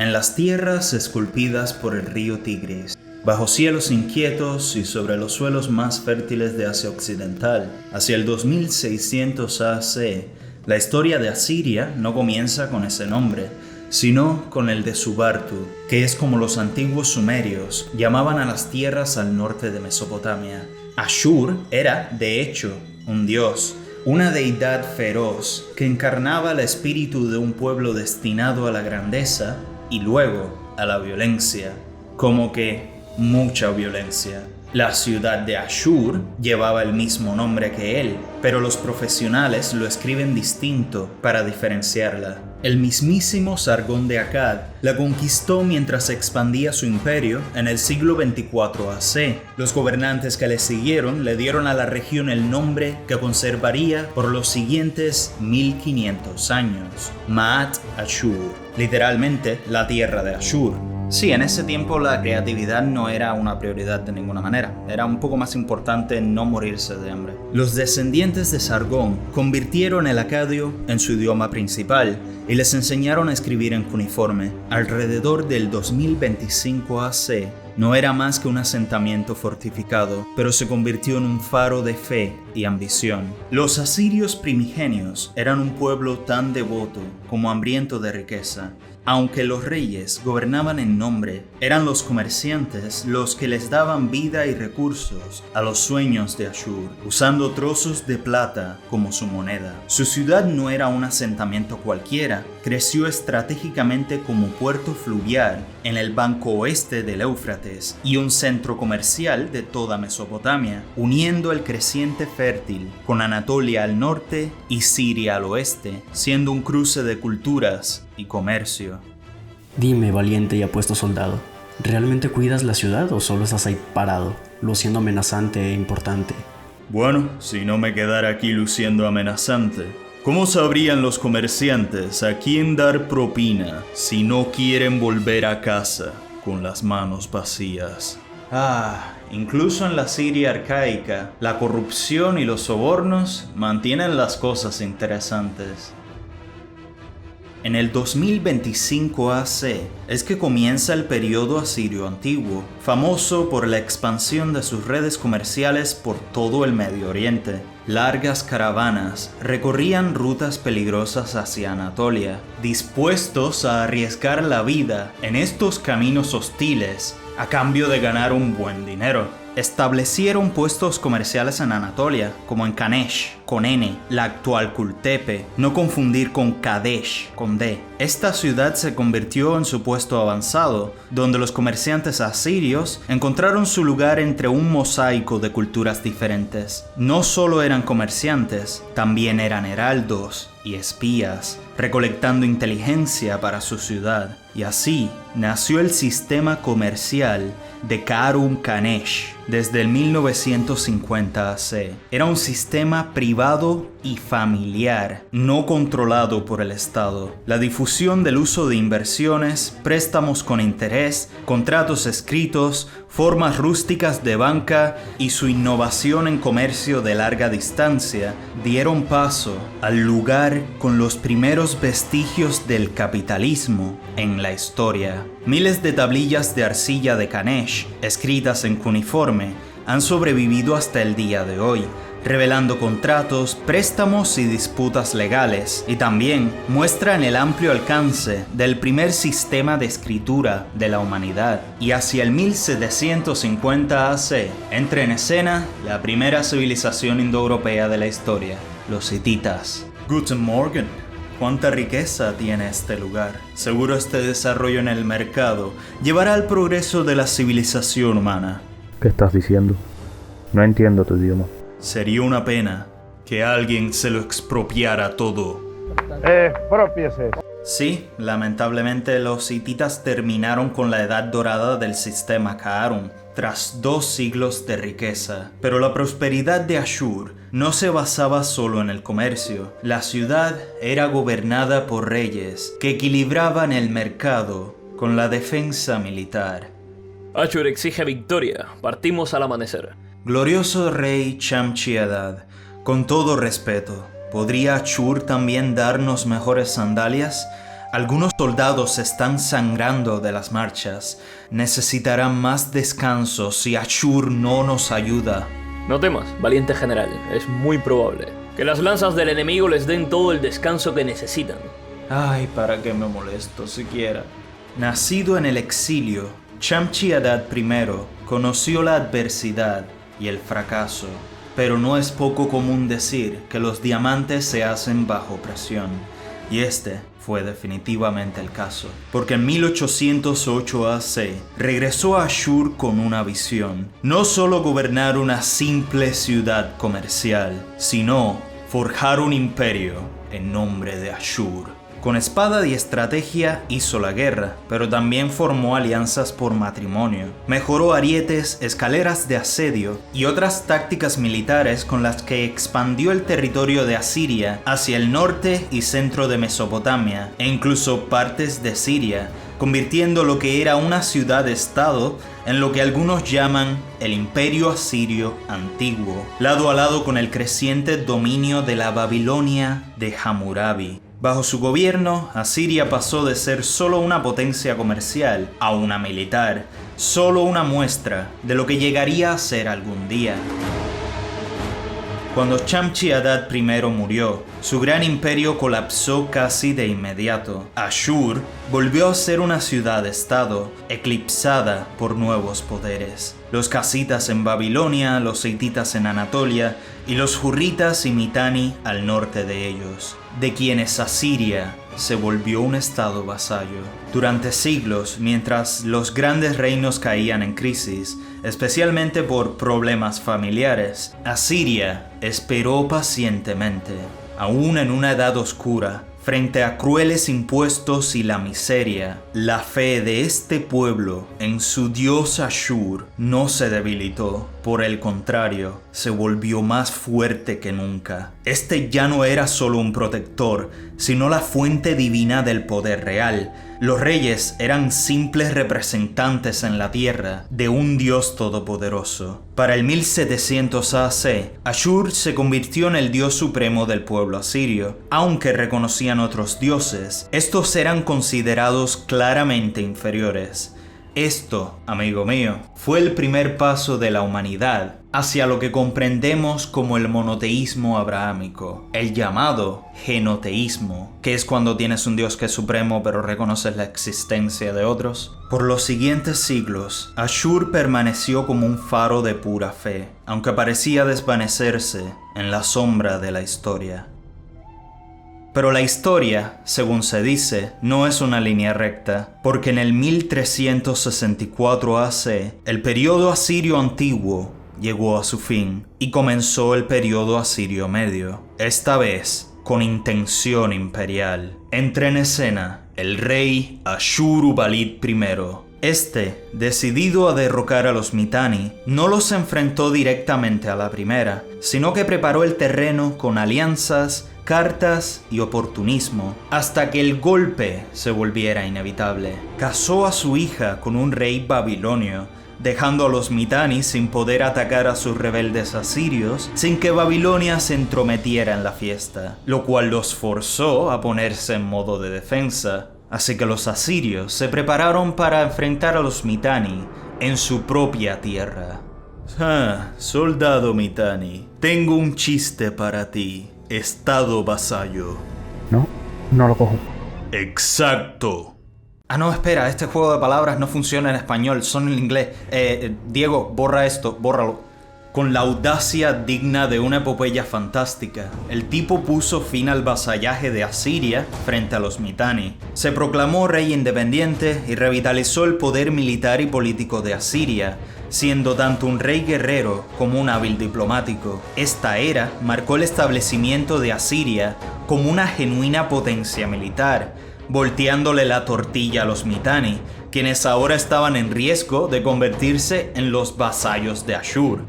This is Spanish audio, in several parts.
en las tierras esculpidas por el río Tigris, bajo cielos inquietos y sobre los suelos más fértiles de Asia Occidental, hacia el 2600 AC, la historia de Asiria no comienza con ese nombre, sino con el de Subartu, que es como los antiguos sumerios llamaban a las tierras al norte de Mesopotamia. Ashur era, de hecho, un dios, una deidad feroz que encarnaba el espíritu de un pueblo destinado a la grandeza y luego a la violencia, como que mucha violencia. La ciudad de Ashur llevaba el mismo nombre que él, pero los profesionales lo escriben distinto para diferenciarla. El mismísimo Sargón de Akkad la conquistó mientras expandía su imperio en el siglo 24 AC. Los gobernantes que le siguieron le dieron a la región el nombre que conservaría por los siguientes 1500 años: Ma'at Ashur, literalmente la tierra de Ashur. Sí, en ese tiempo la creatividad no era una prioridad de ninguna manera. Era un poco más importante no morirse de hambre. Los descendientes de Sargón convirtieron el acadio en su idioma principal y les enseñaron a escribir en cuneiforme. Alrededor del 2025 AC, no era más que un asentamiento fortificado, pero se convirtió en un faro de fe y ambición. Los asirios primigenios eran un pueblo tan devoto como hambriento de riqueza. Aunque los reyes gobernaban en nombre, eran los comerciantes los que les daban vida y recursos a los sueños de Ashur, usando trozos de plata como su moneda. Su ciudad no era un asentamiento cualquiera, creció estratégicamente como puerto fluvial en el banco oeste del Éufrates y un centro comercial de toda Mesopotamia, uniendo el creciente fértil con Anatolia al norte y Siria al oeste, siendo un cruce de culturas y comercio. Dime, valiente y apuesto soldado, ¿realmente cuidas la ciudad o solo estás ahí parado, luciendo amenazante e importante? Bueno, si no me quedara aquí luciendo amenazante, ¿cómo sabrían los comerciantes a quién dar propina si no quieren volver a casa con las manos vacías? Incluso en la Siria arcaica, la corrupción y los sobornos mantienen las cosas interesantes. En el 2025 AC es que comienza el periodo asirio antiguo, famoso por la expansión de sus redes comerciales por todo el Medio Oriente. Largas caravanas recorrían rutas peligrosas hacia Anatolia, dispuestos a arriesgar la vida en estos caminos hostiles a cambio de ganar un buen dinero. Establecieron puestos comerciales en Anatolia, como en Kanesh, con N, la actual Kultepe, no confundir con Kadesh, con D. Esta ciudad se convirtió en su puesto avanzado, donde los comerciantes asirios encontraron su lugar entre un mosaico de culturas diferentes. No solo eran comerciantes, también eran heraldos y espías, recolectando inteligencia para su ciudad. Y así nació el sistema comercial de Karun Kanesh desde el 1950 AC. Era un sistema privado y familiar, no controlado por el Estado. La difusión del uso de inversiones, préstamos con interés, contratos escritos, formas rústicas de banca y su innovación en comercio de larga distancia dieron paso al lugar con los primeros vestigios del capitalismo en la historia. Miles de tablillas de arcilla de Kanesh, escritas en cuneiforme, han sobrevivido hasta el día de hoy, revelando contratos, préstamos y disputas legales, y también muestran el amplio alcance del primer sistema de escritura de la humanidad. Y hacia el 1750 AC entra en escena la primera civilización indoeuropea de la historia, los hititas. Guten Morgen. ¿Cuánta riqueza tiene este lugar? Seguro este desarrollo en el mercado llevará al progreso de la civilización humana. ¿Qué estás diciendo? No entiendo tu idioma. Sería una pena que alguien se lo expropiara todo. Expropiese. Sí, lamentablemente los hititas terminaron con la edad dorada del sistema Karun, tras 2 siglos de riqueza. Pero la prosperidad de Ashur no se basaba solo en el comercio. La ciudad era gobernada por reyes que equilibraban el mercado con la defensa militar. Ashur exige victoria. Partimos al amanecer. Glorioso rey Shamshi-Adad, con todo respeto, ¿podría Ashur también darnos mejores sandalias? Algunos soldados están sangrando de las marchas. Necesitarán más descanso si Ashur no nos ayuda. No temas, valiente general. Es muy probable que las lanzas del enemigo les den todo el descanso que necesitan. Ay, ¿para qué me molesto siquiera? Nacido en el exilio, Shamshi-Adad I conoció la adversidad y el fracaso, pero no es poco común decir que los diamantes se hacen bajo presión, y este fue definitivamente el caso, porque en 1808 AC regresó a Ashur con una visión: no solo gobernar una simple ciudad comercial, sino forjar un imperio en nombre de Ashur. Con espada y estrategia hizo la guerra, pero también formó alianzas por matrimonio. Mejoró arietes, escaleras de asedio y otras tácticas militares con las que expandió el territorio de Asiria hacia el norte y centro de Mesopotamia e incluso partes de Siria, convirtiendo lo que era una ciudad-estado en lo que algunos llaman el Imperio Asirio Antiguo, lado a lado con el creciente dominio de la Babilonia de Hammurabi. Bajo su gobierno, Asiria pasó de ser solo una potencia comercial a una militar, solo una muestra de lo que llegaría a ser algún día. Cuando Shamshi-Adad I murió, su gran imperio colapsó casi de inmediato. Ashur volvió a ser una ciudad-estado, eclipsada por nuevos poderes. Los casitas en Babilonia, los hititas en Anatolia y los hurritas y Mitanni al norte de ellos, de quienes Asiria se volvió un estado vasallo. Durante siglos, mientras los grandes reinos caían en crisis, especialmente por problemas familiares, Asiria esperó pacientemente, aún en una edad oscura, frente a crueles impuestos y la miseria. La fe de este pueblo en su dios Ashur no se debilitó, por el contrario, se volvió más fuerte que nunca. Este ya no era solo un protector, sino la fuente divina del poder real. Los reyes eran simples representantes en la tierra de un dios todopoderoso. Para el 1700 AC, Ashur se convirtió en el dios supremo del pueblo asirio. Aunque reconocían otros dioses, estos eran considerados claramente inferiores. Esto, amigo mío, fue el primer paso de la humanidad hacia lo que comprendemos como el monoteísmo abrahámico, el llamado genoteísmo, que es cuando tienes un dios que es supremo pero reconoces la existencia de otros. Por los siguientes siglos, Ashur permaneció como un faro de pura fe, aunque parecía desvanecerse en la sombra de la historia. Pero la historia, según se dice, no es una línea recta, porque en el 1364 AC, el periodo asirio antiguo llegó a su fin y comenzó el periodo asirio medio, esta vez con intención imperial. Entra en escena el rey Ashur-uballit I. Este, decidido a derrocar a los Mitanni, no los enfrentó directamente a la primera, sino que preparó el terreno con alianzas, cartas y oportunismo, hasta que el golpe se volviera inevitable. Casó a su hija con un rey babilonio, dejando a los Mitanni sin poder atacar a sus rebeldes asirios sin que Babilonia se entrometiera en la fiesta, lo cual los forzó a ponerse en modo de defensa. Así que los asirios se prepararon para enfrentar a los Mitanni en su propia tierra. Soldado Mitanni, tengo un chiste para ti. Estado vasallo. No lo cojo. Exacto. No, espera, este juego de palabras no funciona en español, son en inglés. Diego, borra esto, bórralo. Con la audacia digna de una epopeya fantástica, el tipo puso fin al vasallaje de Asiria frente a los Mitanni. Se proclamó rey independiente y revitalizó el poder militar y político de Asiria, siendo tanto un rey guerrero como un hábil diplomático. Esta era marcó el establecimiento de Asiria como una genuina potencia militar, volteándole la tortilla a los Mitanni, quienes ahora estaban en riesgo de convertirse en los vasallos de Ashur.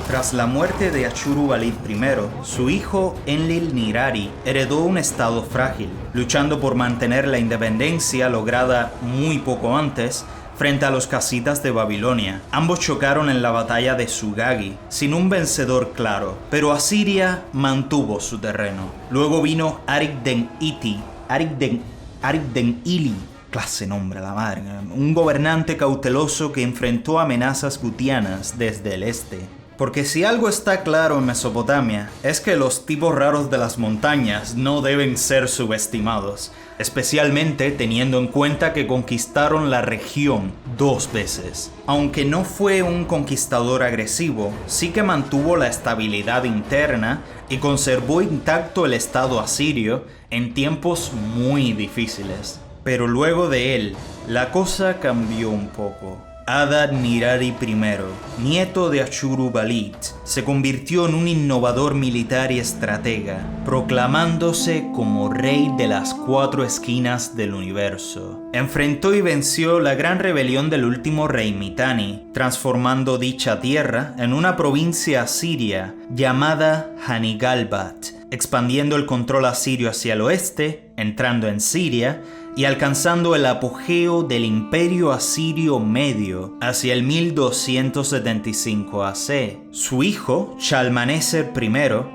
Tras la muerte de Ashur-uballit I, su hijo Enlil-nirari heredó un estado frágil, luchando por mantener la independencia lograda muy poco antes frente a los casitas de Babilonia. Ambos chocaron en la batalla de Sugagi, sin un vencedor claro, pero Asiria mantuvo su terreno. Luego vino Arik-den-Ili, clase nombre la madre, un gobernante cauteloso que enfrentó amenazas gutianas desde el este. Porque si algo está claro en Mesopotamia, es que los tipos raros de las montañas no deben ser subestimados, especialmente teniendo en cuenta que conquistaron la región 2 veces. Aunque no fue un conquistador agresivo, sí que mantuvo la estabilidad interna y conservó intacto el estado asirio en tiempos muy difíciles. Pero luego de él, la cosa cambió un poco. Adad-nirari I, nieto de Ashurbanipal, se convirtió en un innovador militar y estratega, proclamándose como rey de las 4 esquinas del universo. Enfrentó y venció la gran rebelión del último rey Mitanni, transformando dicha tierra en una provincia asiria llamada Hanigalbat, expandiendo el control asirio hacia el oeste, entrando en Siria y alcanzando el apogeo del Imperio Asirio Medio hacia el 1275 AC. Su hijo, Shalmaneser I,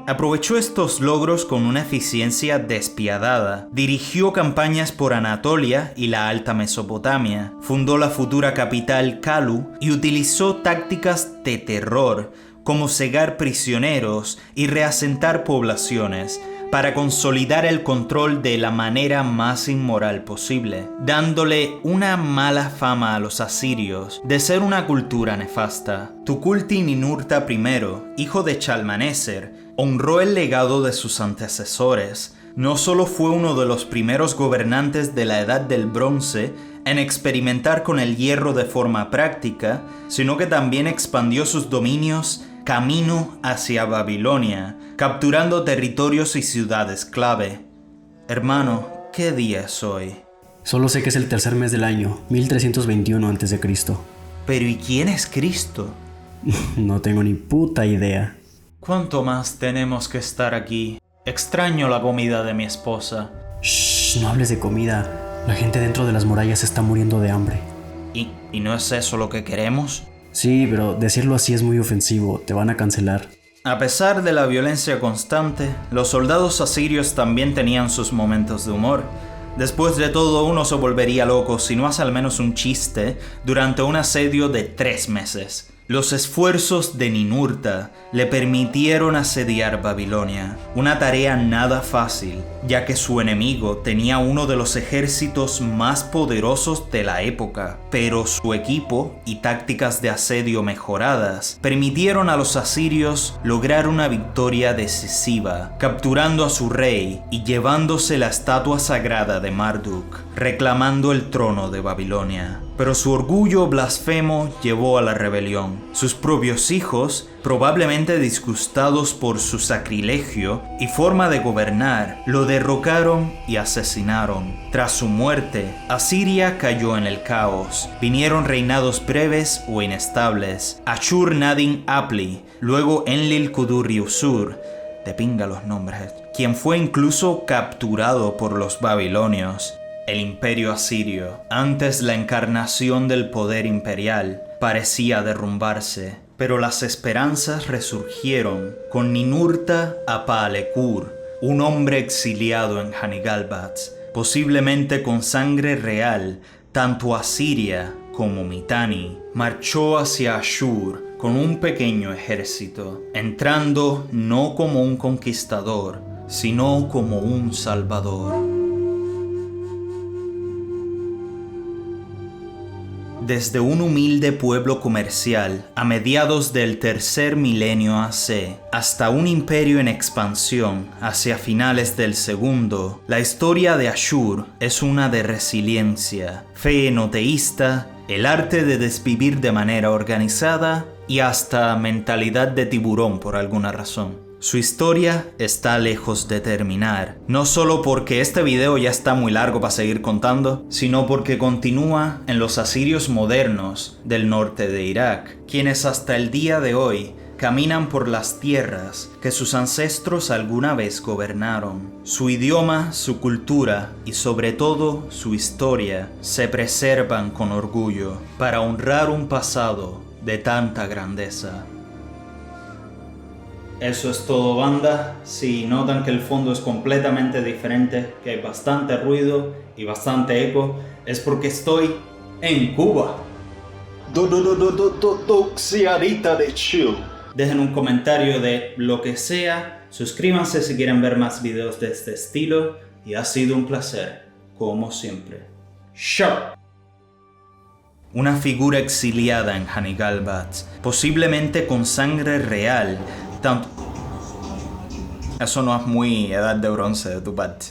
aprovechó estos logros con una eficiencia despiadada. Dirigió campañas por Anatolia y la Alta Mesopotamia, fundó la futura capital Kalu y utilizó tácticas de terror como cegar prisioneros y reasentar poblaciones, para consolidar el control de la manera más inmoral posible, dándole una mala fama a los asirios de ser una cultura nefasta. Tukulti-Ninurta I, hijo de Shalmaneser, honró el legado de sus antecesores. No solo fue uno de los primeros gobernantes de la Edad del Bronce en experimentar con el hierro de forma práctica, sino que también expandió sus dominios camino hacia Babilonia, capturando territorios y ciudades clave. Hermano, ¿qué día es hoy? Solo sé que es el tercer mes del año, 1321 a.C. Pero ¿y quién es Cristo? No tengo ni puta idea. ¿Cuánto más tenemos que estar aquí? Extraño la comida de mi esposa. Shh, no hables de comida. La gente dentro de las murallas está muriendo de hambre. ¿Y no es eso lo que queremos? Sí, pero decirlo así es muy ofensivo, te van a cancelar. A pesar de la violencia constante, los soldados asirios también tenían sus momentos de humor. Después de todo, uno se volvería loco si no hace al menos un chiste durante un asedio de 3 meses. Los esfuerzos de Ninurta le permitieron asediar Babilonia, una tarea nada fácil, ya que su enemigo tenía uno de los ejércitos más poderosos de la época, pero su equipo y tácticas de asedio mejoradas permitieron a los asirios lograr una victoria decisiva, capturando a su rey y llevándose la estatua sagrada de Marduk, reclamando el trono de Babilonia. Pero su orgullo blasfemo llevó a la rebelión. Sus propios hijos, probablemente disgustados por su sacrilegio y forma de gobernar, lo derrocaron y asesinaron. Tras su muerte, Asiria cayó en el caos. Vinieron reinados breves o inestables. Ashur-nadin-apli, luego Enlil-kudurri-usur, de pinga los nombres, quien fue incluso capturado por los babilonios. El imperio asirio, antes la encarnación del poder imperial, parecía derrumbarse, pero las esperanzas resurgieron con Ninurta-apalekur, un hombre exiliado en Hanigalbat, posiblemente con sangre real, tanto asiria como Mitanni. Marchó hacia Ashur con un pequeño ejército, entrando no como un conquistador, sino como un salvador. Desde un humilde pueblo comercial a mediados del tercer milenio AC hasta un imperio en expansión hacia finales del segundo, la historia de Ashur es una de resiliencia, fe enoteísta, el arte de desvivir de manera organizada y hasta mentalidad de tiburón por alguna razón. Su historia está lejos de terminar, no solo porque este video ya está muy largo para seguir contando, sino porque continúa en los asirios modernos del norte de Irak, quienes hasta el día de hoy caminan por las tierras que sus ancestros alguna vez gobernaron. Su idioma, su cultura y sobre todo su historia se preservan con orgullo para honrar un pasado de tanta grandeza. Eso es todo, banda. Si notan que el fondo es completamente diferente, que hay bastante ruido y bastante eco, es porque estoy en Cuba. Doxiadita de chill. Dejen un comentario de lo que sea, suscríbanse si quieren ver más videos de este estilo y ha sido un placer, como siempre. ¡Chao! Una figura exiliada en Hanigalbat, posiblemente con sangre real, tanto... Eso no es muy edad de bronce de tu parte.